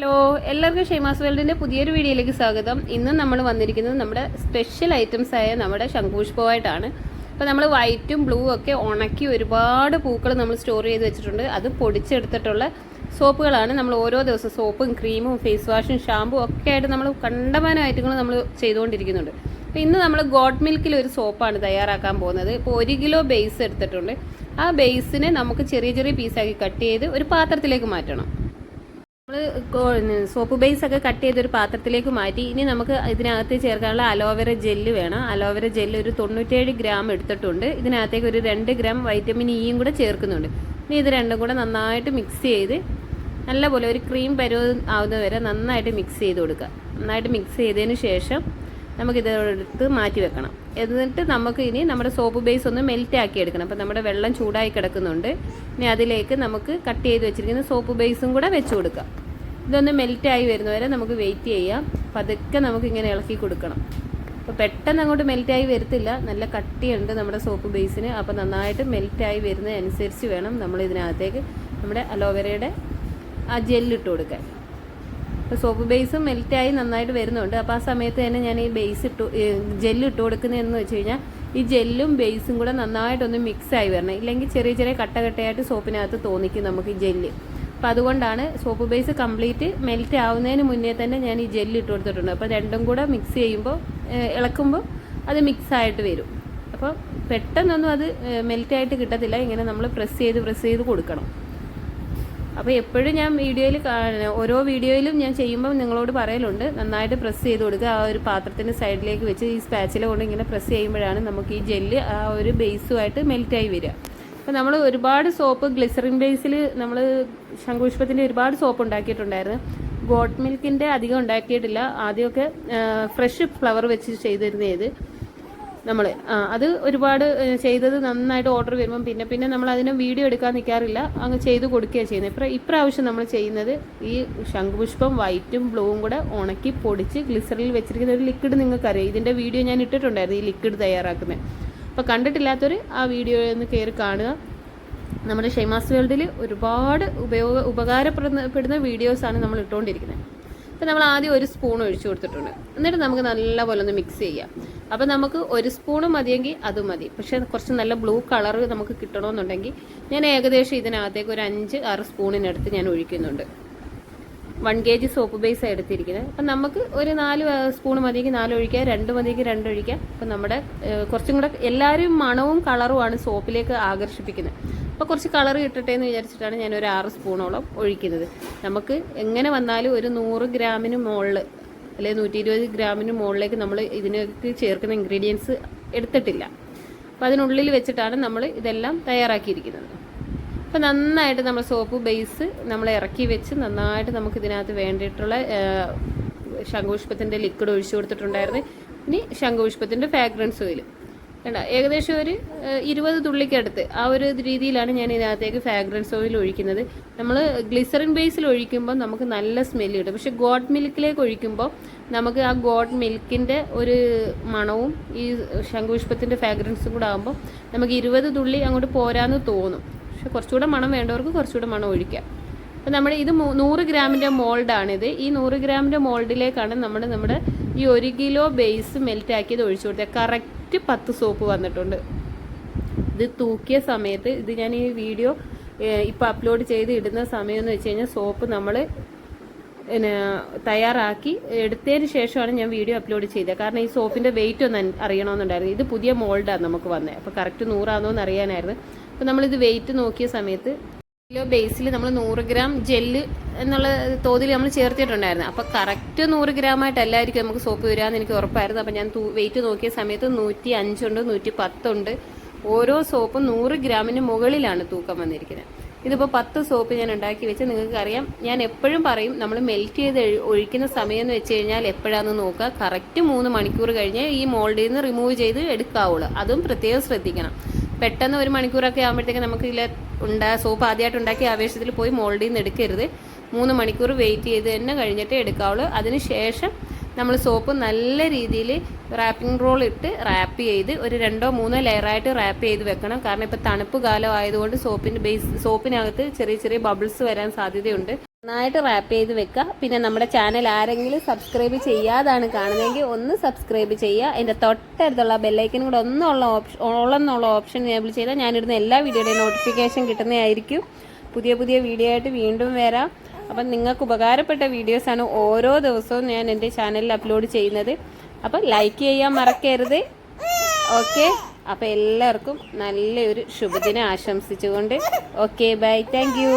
Hello, എല്ലാവർക്കും ഷെയ്മാസ് വേൾഡിൻ്റെ പുതിയൊരു വീഡിയോയിലേക്ക് സ്വാഗതം. ഇന്ന് നമ്മൾ വന്നിരിക്കുന്നത് നമ്മുടെ സ്പെഷ്യൽ ഐറ്റംസ് ആയ നമ്മുടെ ശംഖുപുഷ്പമായിട്ടാണ്. അപ്പോൾ നമ്മൾ വൈറ്റും ബ്ലൂ ഒക്കെ ഉണക്കി ഒരുപാട് പൂക്കൾ നമ്മൾ സ്റ്റോർ ചെയ്ത് വെച്ചിട്ടുണ്ട്. അത് പൊടിച്ചെടുത്തിട്ടുള്ള സോപ്പുകളാണ്. നമ്മൾ ഓരോ ദിവസം സോപ്പും ക്രീമും ഫേസ് വാഷും ഷാമ്പും ഒക്കെ ആയിട്ട് നമ്മൾ കണ്ടമാനം ഐറ്റങ്ങൾ നമ്മൾ ചെയ്തുകൊണ്ടിരിക്കുന്നുണ്ട്. അപ്പോൾ ഇന്ന് നമ്മൾ ഗോഡ് മിൽക്കിൽ ഒരു സോപ്പാണ് തയ്യാറാക്കാൻ പോകുന്നത്. ഇപ്പോൾ 1 കിലോ ബേസ് എടുത്തിട്ടുണ്ട്. ആ ബേസിനെ നമുക്ക് ചെറിയ ചെറിയ പീസാക്കി കട്ട് ചെയ്ത് ഒരു പാത്രത്തിലേക്ക് മാറ്റണം. നമ്മൾ സോപ്പ് ബേസ് ഒക്കെ കട്ട് ചെയ്തൊരു പാത്രത്തിലേക്ക് മാറ്റി. ഇനി നമുക്ക് ഇതിനകത്ത് ചേർക്കാനുള്ള അലോവേര ജെല്ല് വേണം. അലോവേര ജെല്ല് ഒരു 97 ഗ്രാം എടുത്തിട്ടുണ്ട്. ഇതിനകത്തേക്ക് ഒരു 2 ഗ്രാം വൈറ്റമിൻ ഇയും കൂടെ ചേർക്കുന്നുണ്ട്. ഇനി ഇത് രണ്ടും കൂടെ നന്നായിട്ട് മിക്സ് ചെയ്ത് നല്ലപോലെ ഒരു ക്രീം പരുവം ആവുന്നത് വരെ നന്നായിട്ട് മിക്സ് ചെയ്ത് കൊടുക്കുക. നന്നായിട്ട് മിക്സ് ചെയ്തതിന് ശേഷം നമുക്കിതെടുത്ത് മാറ്റി വെക്കണം. എന്നിട്ട് നമുക്ക് ഇനി നമ്മുടെ സോപ്പ് ബേസ് ഒന്ന് മെൽറ്റ് ആക്കി എടുക്കണം. അപ്പോൾ നമ്മുടെ വെള്ളം ചൂടായി കിടക്കുന്നുണ്ട്. ഇനി അതിലേക്ക് നമുക്ക് കട്ട് ചെയ്ത് വെച്ചിരിക്കുന്ന സോപ്പ് ബേസും കൂടെ വെച്ച് കൊടുക്കാം. ഇതൊന്ന് മെൽറ്റായി വരുന്നവരെ നമുക്ക് വെയിറ്റ് ചെയ്യാം. പതുക്കെ നമുക്ക് ഇങ്ങനെ ഇളക്കി കൊടുക്കണം. അപ്പോൾ പെട്ടെന്ന് അങ്ങോട്ട് മെൽറ്റായി വരത്തില്ല, നല്ല കട്ടിയുണ്ട് നമ്മുടെ സോപ്പ് ബേസിന്. അപ്പോൾ നന്നായിട്ട് മെൽറ്റായി വരുന്നതനുസരിച്ച് വേണം നമ്മൾ ഇതിനകത്തേക്ക് നമ്മുടെ അലോവേരയുടെ ആ ജെല്ലിട്ട് കൊടുക്കാൻ. അപ്പോൾ സോപ്പ് ബേസ് മെൽറ്റായി നന്നായിട്ട് വരുന്നുണ്ട്. അപ്പോൾ ആ സമയത്ത് തന്നെ ഞാൻ ഈ ജെല്ല് ഇട്ട് കൊടുക്കുന്നതെന്ന് വെച്ച് കഴിഞ്ഞാൽ ഈ ജെല്ലും ബേസും കൂടെ നന്നായിട്ടൊന്ന് മിക്സായി വരണം. ഇല്ലെങ്കിൽ ചെറിയ ചെറിയ കട്ടയായിട്ട് സോപ്പിനകത്ത് തോന്നിക്കും നമുക്ക് ഈ ജെല്ല്. അപ്പോൾ അതുകൊണ്ടാണ് സോപ്പ് ബേസ് കംപ്ലീറ്റ് മെൽറ്റ് ആവുന്നതിന് മുന്നേ തന്നെ ഞാൻ ഈ ജെല്ല് ഇട്ട് കൊടുത്തിട്ടുണ്ട്. അപ്പോൾ രണ്ടും കൂടെ മിക്സ് ചെയ്യുമ്പോൾ ഇളക്കുമ്പോൾ അത് മിക്സായിട്ട് വരും. അപ്പോൾ പെട്ടെന്നൊന്നും അത് മെൽറ്റായിട്ട് കിട്ടത്തില്ല. ഇങ്ങനെ നമ്മൾ പ്രസ് ചെയ്ത് കൊടുക്കണം. അപ്പോൾ എപ്പോഴും ഞാൻ ഓരോ വീഡിയോയിലും ഞാൻ ചെയ്യുമ്പോൾ നിങ്ങളോട് പറയലുണ്ട്, നന്നായിട്ട് പ്രസ് ചെയ്ത് കൊടുക്കുക. ആ ഒരു പാത്രത്തിൻ്റെ സൈഡിലേക്ക് വെച്ച് ഈ സ്പാച്ചില കൊണ്ട് ഇങ്ങനെ പ്രസ് ചെയ്യുമ്പോഴാണ് നമുക്ക് ഈ ജെല്ല് ആ ഒരു ബേസുമായിട്ട് മെൽറ്റായി വരിക. അപ്പോൾ നമ്മൾ ഒരുപാട് സോപ്പ് ഗ്ലിസറിൻ ബേസിൽ നമ്മൾ ശംഖുപുഷ്പത്തിൻ്റെ ഒരുപാട് സോപ്പ് ഉണ്ടാക്കിയിട്ടുണ്ടായിരുന്നു. ഗോഡ് മിൽക്കിൻ്റെ അധികം ഉണ്ടാക്കിയിട്ടില്ല. ആദ്യമൊക്കെ ഫ്രഷ് ഫ്ലവർ വെച്ച് ചെയ്തിരുന്നത് നമ്മൾ അത് ഒരുപാട് ചെയ്തത് നന്നായിട്ട് ഓർഡർ വരുമ്പം പിന്നെ നമ്മൾ അതിന് വീഡിയോ എടുക്കാൻ നിൽക്കാറില്ല, അങ്ങ് ചെയ്ത് കൊടുക്കുകയാണ് ചെയ്യുന്നത്. ഇപ്രാവശ്യം നമ്മൾ ചെയ്യുന്നത് ഈ ശംഖുപുഷ്പം വൈറ്റും ബ്ലൂവും കൂടെ ഉണക്കി പൊടിച്ച് ഗ്ലിസറിൽ വെച്ചിരിക്കുന്ന ഒരു ലിക്വിഡ് നിങ്ങൾക്കറിയാം. ഇതിൻ്റെ വീഡിയോ ഞാൻ ഇട്ടിട്ടുണ്ടായിരുന്നു, ഈ ലിക്വിഡ് തയ്യാറാക്കുന്നത്. അപ്പോൾ കണ്ടിട്ടില്ലാത്തൊരു ആ വീഡിയോ ഒന്ന് കയറി കാണുക. നമ്മുടെ ഷെയ്മാസ് വേൾഡിൽ ഒരുപാട് ഉപകാരപ്പെടുന്ന വീഡിയോസാണ് നമ്മൾ ഇട്ടുകൊണ്ടിരിക്കുന്നത്. അപ്പോൾ നമ്മൾ ആദ്യം 1 സ്പൂൺ ഒഴിച്ചു കൊടുത്തിട്ടുണ്ട്. എന്നിട്ട് നമുക്ക് നല്ലപോലെ ഒന്ന് മിക്സ് ചെയ്യാം. അപ്പോൾ നമുക്ക് 1 സ്പൂണ് മതിയെങ്കിൽ അത് മതി. പക്ഷേ കുറച്ച് നല്ല ബ്ലൂ കളർ നമുക്ക് കിട്ടണമെന്നുണ്ടെങ്കിൽ ഞാൻ ഏകദേശം ഇതിനകത്തേക്ക് ഒരു 5-6 സ്പൂണിനടുത്ത് ഞാൻ ഒഴിക്കുന്നുണ്ട്. 1 kg സോപ്പ് ബേസ് എടുത്തിരിക്കുന്നത്. അപ്പം നമുക്ക് ഒരു 4 സ്പൂൺ മതിയെങ്കിൽ 4 ഒഴിക്കുക, 2 മതിയെങ്കിൽ 2 ഒഴിക്കുക. അപ്പം നമ്മുടെ കുറച്ചും കൂടെ എല്ലാവരും മണവും കളറുമാണ് സോപ്പിലേക്ക് ആകർഷിപ്പിക്കുന്നത്. അപ്പോൾ കുറച്ച് കളർ കിട്ടട്ടെ എന്ന് വിചാരിച്ചിട്ടാണ് ഞാൻ ഒരു 6 സ്പൂണോളം ഒഴിക്കുന്നത്. നമുക്ക് എങ്ങനെ വന്നാലും ഒരു 100 ഗ്രാമിന് മുകളിൽ അല്ലെങ്കിൽ 120 ഗ്രാമിന് മുകളിലേക്ക് നമ്മൾ ഇതിനൊക്കെ ചേർക്കുന്ന ഇൻഗ്രീഡിയൻസ് എടുത്തിട്ടില്ല. അപ്പോൾ അതിനുള്ളിൽ വെച്ചിട്ടാണ് നമ്മൾ ഇതെല്ലാം തയ്യാറാക്കിയിരിക്കുന്നത്. അപ്പോൾ നന്നായിട്ട് നമ്മൾ സോപ്പ് ബേസ് നമ്മൾ ഇറക്കി വെച്ച് നന്നായിട്ട് നമുക്ക് ഇതിനകത്ത് വേണ്ടിയിട്ടുള്ള ശംഖുപുഷ്പത്തിൻ്റെ ലിക്വിഡ് ഒഴിച്ചു കൊടുത്തിട്ടുണ്ടായിരുന്നു. ഇനി ശംഖുപുഷ്പത്തിൻ്റെ ഫ്രാഗ്രൻസ് ഓയിൽ ഏകദേശം ഒരു 20 തുള്ളിക്കടുത്ത് ആ ഒരു രീതിയിലാണ് ഞാൻ ഇതിനകത്തേക്ക് ഫ്രാഗ്രൻസ് ഓയിൽ ഒഴിക്കുന്നത്. നമ്മൾ ഗ്ലിസറിൻ ബേസിൽ ഒഴിക്കുമ്പോൾ നമുക്ക് നല്ല സ്മെല്ല് കിട്ടും. പക്ഷേ ഗോഡ് മിൽക്കിലേക്ക് ഒഴിക്കുമ്പോൾ നമുക്ക് ആ ഗോഡ് മിൽക്കിൻ്റെ ഒരു മണവും ഈ ശംഖുപുഷ്പത്തിൻ്റെ ഫ്രാഗ്രൻസും കൂടെ ആകുമ്പോൾ നമുക്ക് 20 തുള്ളി അങ്ങോട്ട് പോരാന്ന് തോന്നും. പക്ഷെ കുറച്ചുകൂടെ മണം വേണ്ടവർക്ക് കുറച്ചുകൂടെ മണം ഒഴിക്കാം. അപ്പോൾ നമ്മുടെ ഇത് 100 ഗ്രാമിൻ്റെ മോൾഡാണിത്. ഈ 100 ഗ്രാമിൻ്റെ മോൾഡിലേക്കാണ് നമ്മുടെ ഈ 1 കിലോ ബേസ് മെൽറ്റ് ആക്കിയത് ഒഴിച്ചു കൊടുത്തത്. കറക്റ്റ് 10 സോപ്പ് വന്നിട്ടുണ്ട്. ഇത് തൂക്കിയ സമയത്ത് ഇത് ഞാൻ ഈ വീഡിയോ ഇപ്പോൾ അപ്ലോഡ് ചെയ്ത് ഇടുന്ന സമയം എന്ന് വെച്ച് കഴിഞ്ഞാൽ സോപ്പ് നമ്മൾ തയ്യാറാക്കി എടുത്തതിന് ശേഷമാണ് ഞാൻ വീഡിയോ അപ്ലോഡ് ചെയ്തത്. കാരണം ഈ സോപ്പിൻ്റെ വെയിറ്റ് ഒന്ന് അറിയണമെന്നുണ്ടായിരുന്നു. ഇത് പുതിയ മോൾഡാണ് നമുക്ക് വന്നത്. അപ്പോൾ കറക്റ്റ് 100 ആണോ എന്ന് അറിയാനായിരുന്നു. അപ്പോൾ നമ്മളിത് വെയിറ്റ് നോക്കിയ സമയത്ത് കിലോ ബേസിൽ നമ്മൾ 100 ഗ്രാം ജെല്ല് എന്നുള്ള തോതിൽ നമ്മൾ ചേർത്തിട്ടുണ്ടായിരുന്നു. അപ്പോൾ കറക്റ്റ് 100 ഗ്രാമായിട്ടല്ലായിരിക്കും നമുക്ക് സോപ്പ് വരാമെന്ന് എനിക്ക് ഉറപ്പായിരുന്നു. അപ്പോൾ ഞാൻ വെയിറ്റ് നോക്കിയ സമയത്ത് 105 ഉണ്ട്, 110 ഉണ്ട്. ഓരോ സോപ്പും 100 ഗ്രാമിന് മുകളിലാണ് തൂക്കം വന്നിരിക്കുന്നത്. ഇതിപ്പോൾ 10 സോപ്പ് ഞാൻ ഉണ്ടാക്കി വെച്ച് നിങ്ങൾക്ക് അറിയാം. ഞാൻ എപ്പോഴും പറയും, നമ്മൾ മെൽറ്റ് ചെയ്ത് ഒഴിക്കുന്ന സമയം എന്ന് വെച്ച് കഴിഞ്ഞാൽ എപ്പോഴാണെന്ന് നോക്കുക. കറക്റ്റ് 3 മണിക്കൂർ കഴിഞ്ഞ് ഈ മോൾഡിൽ നിന്ന് റിമൂവ് ചെയ്ത് എടുക്കാവുള്ളൂ. അതും പ്രത്യേകം ശ്രദ്ധിക്കണം. പെട്ടെന്ന് 1 മണിക്കൂറൊക്കെ ആകുമ്പോഴത്തേക്ക് നമുക്ക് സോപ്പ് ആദ്യമായിട്ട് ഉണ്ടാക്കിയ ആവേശത്തിൽ പോയി മോൾഡിൽ നിന്ന് എടുക്കരുത്. 3 മണിക്കൂർ വെയിറ്റ് ചെയ്ത് തന്നെ കഴിഞ്ഞിട്ടേ എടുക്കാവുള്ളൂ. അതിന് ശേഷം നമ്മൾ സോപ്പ് നല്ല രീതിയിൽ റാപ്പിംഗ് റോൾ ഇട്ട് റാപ്പ് ചെയ്ത് ഒരു 2-3 ലെയറായിട്ട് റാപ്പ് ചെയ്ത് വെക്കണം. കാരണം ഇപ്പോൾ തണുപ്പ് കാലം ആയതുകൊണ്ട് സോപ്പിനകത്ത് ചെറിയ ചെറിയ ബബിൾസ് വരാൻ സാധ്യതയുണ്ട്. നന്നായിട്ട് റാപ്പ് ചെയ്ത് വെക്കുക. പിന്നെ നമ്മുടെ ചാനൽ ആരെങ്കിലും സബ്സ്ക്രൈബ് ചെയ്യാതാണ് കാണുന്നതെങ്കിൽ ഒന്ന് സബ്സ്ക്രൈബ് ചെയ്യുക. അതിൻ്റെ തൊട്ടടുത്തുള്ള ബെല്ലൈക്കനും കൂടെ ഓളെന്നുള്ള ഓപ്ഷൻ എനേബിൾ ചെയ്താൽ ഞാനിടുന്ന എല്ലാ വീഡിയോയുടെയും നോട്ടിഫിക്കേഷൻ കിട്ടുന്നതായിരിക്കും. പുതിയ വീഡിയോ ആയിട്ട് വീണ്ടും വരാം. അപ്പം നിങ്ങൾക്ക് ഉപകാരപ്പെട്ട വീഡിയോസാണ് ഓരോ ദിവസവും ഞാൻ എൻ്റെ ചാനലിൽ അപ്ലോഡ് ചെയ്യുന്നത്. അപ്പം ലൈക്ക് ചെയ്യാൻ മറക്കരുത്. ഓക്കെ, അപ്പോൾ എല്ലാവർക്കും നല്ലൊരു ശുഭദിനം ആശംസിച്ചുകൊണ്ട് ഓക്കെ ബൈ, താങ്ക് യു.